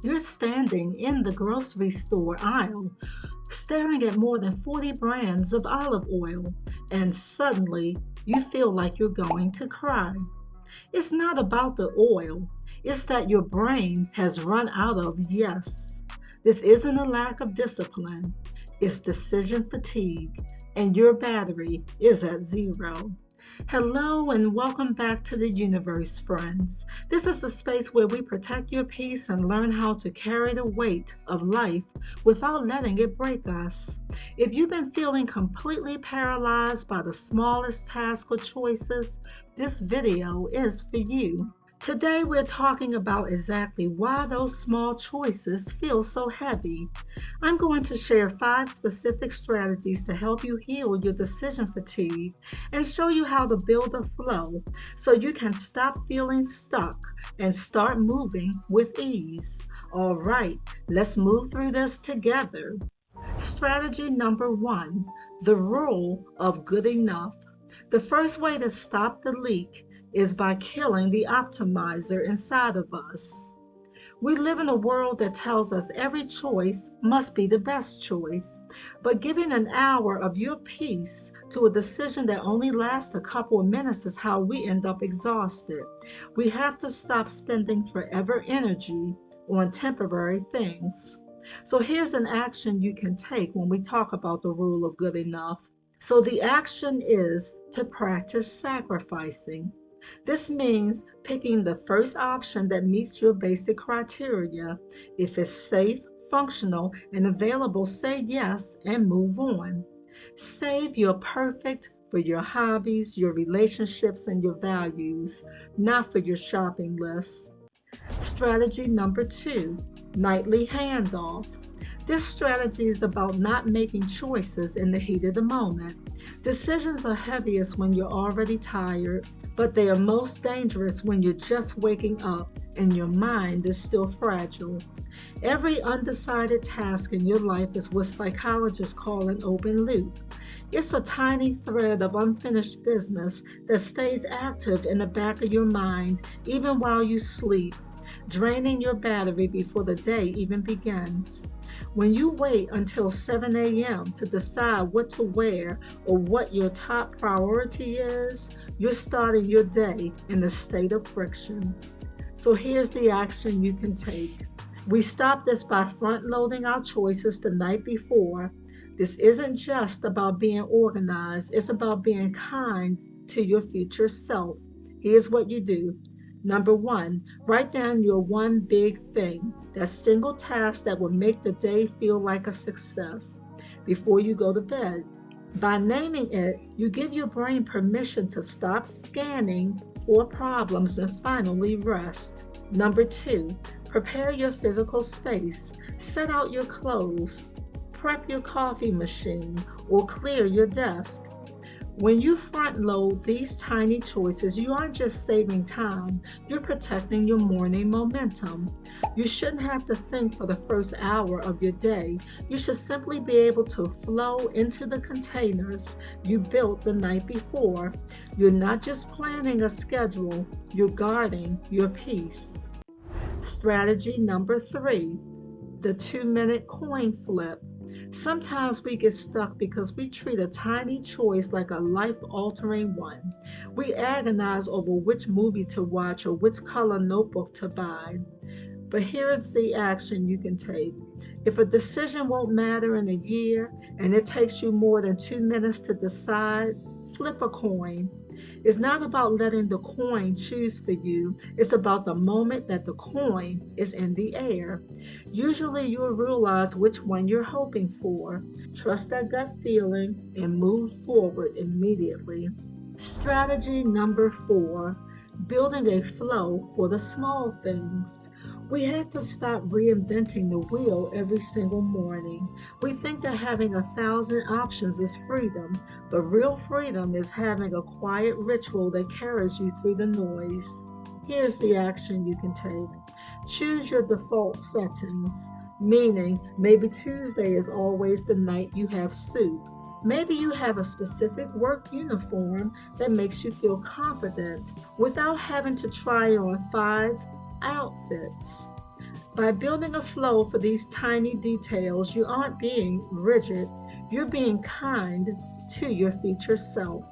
You're standing in the grocery store aisle, staring at more than 40 brands of olive oil, and suddenly you feel like you're going to cry. It's not about the oil, it's that your brain has run out of yes. This isn't a lack of discipline, it's decision fatigue, and your battery is at zero. Hello, and welcome back to the universe, friends. This is the space where we protect your peace and learn how to carry the weight of life without letting it break us. If you've been feeling completely paralyzed by the smallest task or choices, this video is for you. Today, we're talking about exactly why those small choices feel so heavy. I'm going to share 5 specific strategies to help you heal your decision fatigue and show you how to build a flow so you can stop feeling stuck and start moving with ease. All right, let's move through this together. Strategy number 1, the rule of good enough. The first way to stop the leak is by killing the optimizer inside of us. We live in a world that tells us every choice must be the best choice, but giving an hour of your peace to a decision that only lasts a couple of minutes is how we end up exhausted. We have to stop spending forever energy on temporary things. So here's an action you can take when we talk about the rule of good enough. So the action is to practice sacrificing. This means picking the first option that meets your basic criteria. If it's safe, functional, and available, say yes and move on. Save your perfect for your hobbies, your relationships, and your values, not for your shopping list. Strategy number 2, nightly handoff. This strategy is about not making choices in the heat of the moment. Decisions are heaviest when you're already tired, but they are most dangerous when you're just waking up and your mind is still fragile. Every undecided task in your life is what psychologists call an open loop. It's a tiny thread of unfinished business that stays active in the back of your mind even while you sleep, draining your battery before the day even begins. When you wait until 7 a.m. to decide what to wear or what your top priority is, you're starting your day in a state of friction. So here's the action you can take. We stop this by front loading our choices the night before. This isn't just about being organized, it's about being kind to your future self. Here's what you do. Number 1, write down your one big thing, that single task that will make the day feel like a success before you go to bed. By naming it, you give your brain permission to stop scanning for problems and finally rest. Number 2, prepare your physical space. Set out your clothes, prep your coffee machine, or clear your desk. When you front load these tiny choices, you aren't just saving time, you're protecting your morning momentum. You shouldn't have to think for the first hour of your day. You should simply be able to flow into the containers you built the night before. You're not just planning a schedule, you're guarding your peace. Strategy number 3, the 2-minute coin flip. Sometimes we get stuck because we treat a tiny choice like a life-altering one. We agonize over which movie to watch or which color notebook to buy. But here's the action you can take. If a decision won't matter in a year and it takes you more than 2 minutes to decide, flip a coin. It's not about letting the coin choose for you. It's about the moment that the coin is in the air. Usually you'll realize which one you're hoping for. Trust that gut feeling and move forward immediately. Strategy number 4, building a flow for the small things. We have to stop reinventing the wheel every single morning. We think that having 1,000 options is freedom, but real freedom is having a quiet ritual that carries you through the noise. Here's the action you can take. Choose your default settings, meaning maybe Tuesday is always the night you have soup. Maybe you have a specific work uniform that makes you feel confident without having to try on 5 outfits. By building a flow for these tiny details, you aren't being rigid, you're being kind to your future self.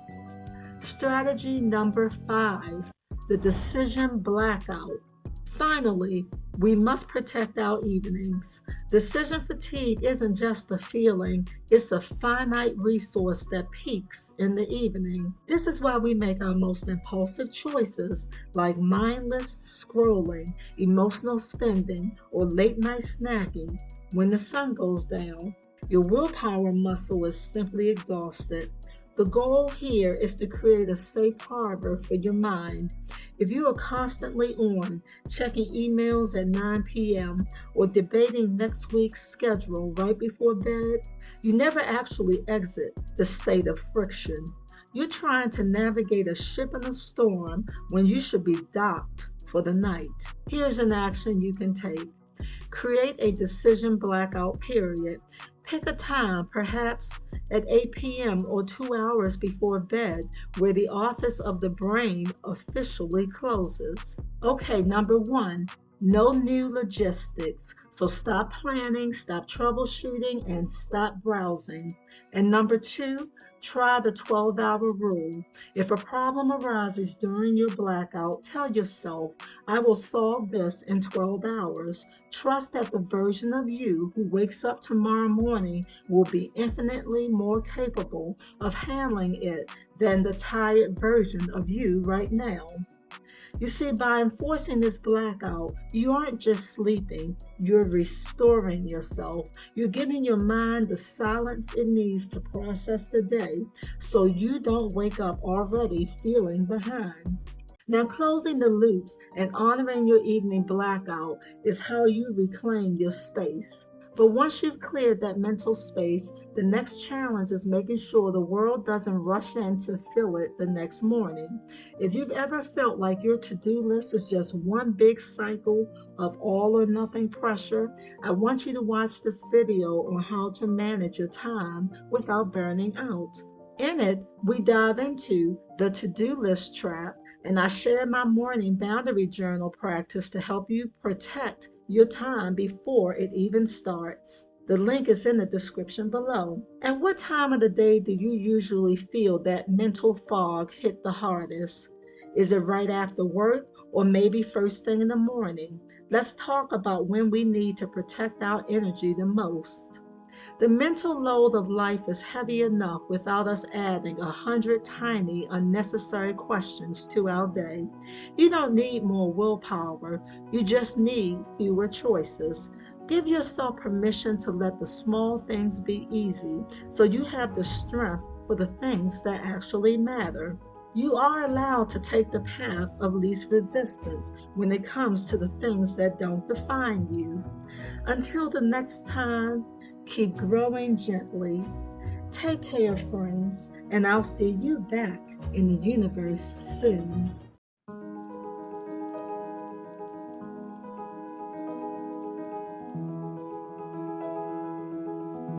Strategy number 5, the decision blackout. Finally, we must protect our evenings. Decision fatigue isn't just a feeling, it's a finite resource that peaks in the evening. This is why we make our most impulsive choices, like mindless scrolling, emotional spending, or late night snacking, when the sun goes down. Your willpower muscle is simply exhausted. The goal here is to create a safe harbor for your mind. If you are constantly on, checking emails at 9 p.m. or debating next week's schedule right before bed, you never actually exit the state of friction. You're trying to navigate a ship in a storm when you should be docked for the night. Here's an action you can take. Create a decision blackout period. Pick a time, perhaps at 8 p.m. or 2 hours before bed, where the office of the brain officially closes. Okay, number 1, no new logistics. So stop planning, stop troubleshooting, and stop browsing. And number 2, try the 12-hour rule. If a problem arises during your blackout, tell yourself, I will solve this in 12 hours. Trust that the version of you who wakes up tomorrow morning will be infinitely more capable of handling it than the tired version of you right now. You see, by enforcing this blackout, you aren't just sleeping, you're restoring yourself. You're giving your mind the silence it needs to process the day so you don't wake up already feeling behind. Now, closing the loops and honoring your evening blackout is how you reclaim your space. But once you've cleared that mental space, the next challenge is making sure the world doesn't rush in to fill it the next morning. If you've ever felt like your to-do list is just one big cycle of all or nothing pressure, I want you to watch this video on how to manage your time without burning out. In it, we dive into the to-do list trap, and I share my morning boundary journal practice to help you protect your time before it even starts. The link is in the description below. And what time of the day do you usually feel that mental fog hit the hardest? Is it right after work or maybe first thing in the morning? Let's talk about when we need to protect our energy the most. The mental load of life is heavy enough without us adding 100 tiny, unnecessary questions to our day. You don't need more willpower, you just need fewer choices. Give yourself permission to let the small things be easy so you have the strength for the things that actually matter. You are allowed to take the path of least resistance when it comes to the things that don't define you. Until the next time, keep growing gently. Take care, friends, and I'll see you back in the universe soon.